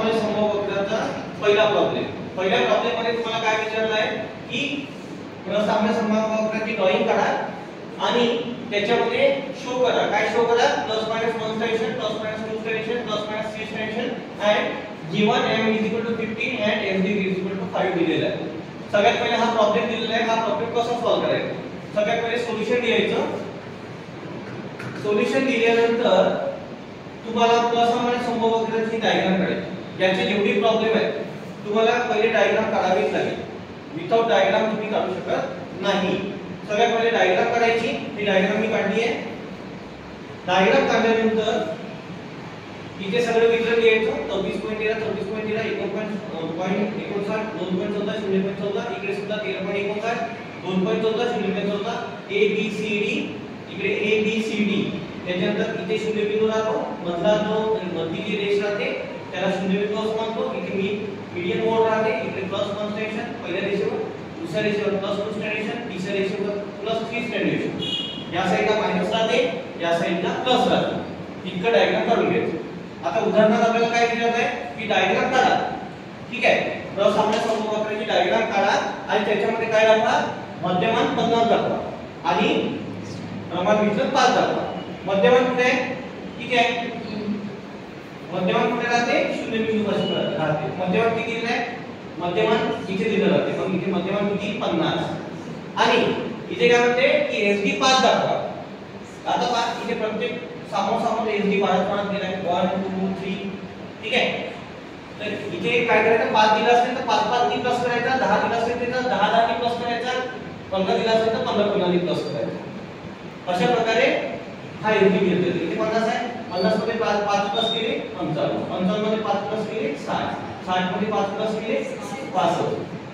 असामान्य समवक्राचा पहिला प्रॉब्लेम मध्ये तुम्हाला काय विचारलं आहे की असामान्य समवक्राची ड्रॉइंग काढा आणि त्याच्यामध्ये शो करा. काय शो करा? Plus minus 1 station, plus minus 2 station, plus minus 3 station and given m = 15 and md = 5 दिलेला आहे. सगळ्यात पहिले हा प्रॉब्लेम दिलेला आहे. हा प्रॉब्लेम कसा सॉल्व्ह करायचा? सगळ्यात पहिले सोल्युशन लिहायचं. सोल्युशन लिहिल्यानंतर तुम्हाला असामान्य समवक्राची डायग्राम काढायची. याचे जेवढे प्रॉब्लेम आहेत तुम्हाला पहिले डायग्राम काढावीच लागेल. विथआउट डायग्राम तुम्ही काढू शकत नाही. सगळ्यात पहिले डायग्राम काढायची. ही डायग्राम मी काढली आहे. डायग्राम काढल्यानंतर इथे सगळे वितरण लिहायचं. 24.13 34.13 1.59 2.14 0.14 इकडे सुद्धा 13.59 2.14 0.14 a b c d इकडे a b c d त्याच्यानंतर इथे शून्य बिंदू राहतो. मधला जो मधली जी रेष राहते त्याला शून्य बिंदू असं म्हणतो. इथे मीडियन मोड राहते. इकडे प्लस 1 स्टेशन पहिल्या रेषेवर, दुसऱ्या रेषेवर प्लस 2 स्टेशन, तिसऱ्या रेषेवर प्लस 3 स्टेशन. या साइडला मायनस राहते, या साइडला प्लस राहते. इतकं डायग्राम काढून घ्यायचं. आता उदाहरणार्थ आपल्याला काय विचारत आहे की डायग्राम काढा. ठीक आहे. असामान्य समवक्राची डायग्राम काढा आणि त्याच्यामध्ये काय दाखवा? मध्यमान 50 दाखवा आणि प्रमाण विचलन 5 दाखवा. मध्यमान कुठे आहे? ठीक आहे. मध्यमान कुठे राहते? शून्य बिंदू पासून राहते. मध्यमान किती दिलं आहे? मध्यमान इथे दिलं राहते. मग इथे मध्यमान किती? 50. आणि इथे काय म्हणते की SD 5 दाखवा. आता पहा इथे प्रत्येक समोर SD 5 प्रमाणात दिलाय 1 2 3. ठीक आहे. तर इथे काय करायचं? 5 दिला असेल तर 5 5 नी प्लस करायचा. 10 दिला असेल तर 10 10 नी प्लस करायचा. 15 दिला असेल तर 15 15 नी प्लस करायचा. अशा प्रकारे हा SD मिळतो. इथे 50 आहे. 50 मध्ये 5 प्लस केले 55. 55 मध्ये 5 प्लस केले 60. 60 मध्ये 5 प्लस केले 65.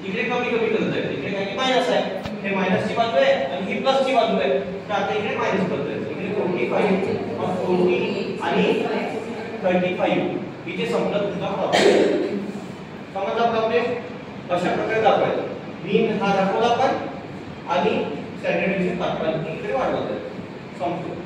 इकडे कमी कमी करत आहे. इकडे काय की मायनस आहे. हे मायनसची बाजू आहे आणि ही प्लसची बाजू आहे. तर आता इकडे मायनस करतोय. इकडे 45 40 आणि 35 इथे संपला तुमचा प्रॉब्लेम. समजला प्रॉब्लेम? अशा प्रकारे दाखवायचा. मीन हा दाखवला आपण आणि स्टँडर्ड डिव्हिजन दाखवायला इकडे वाढवत आहे. संपतो.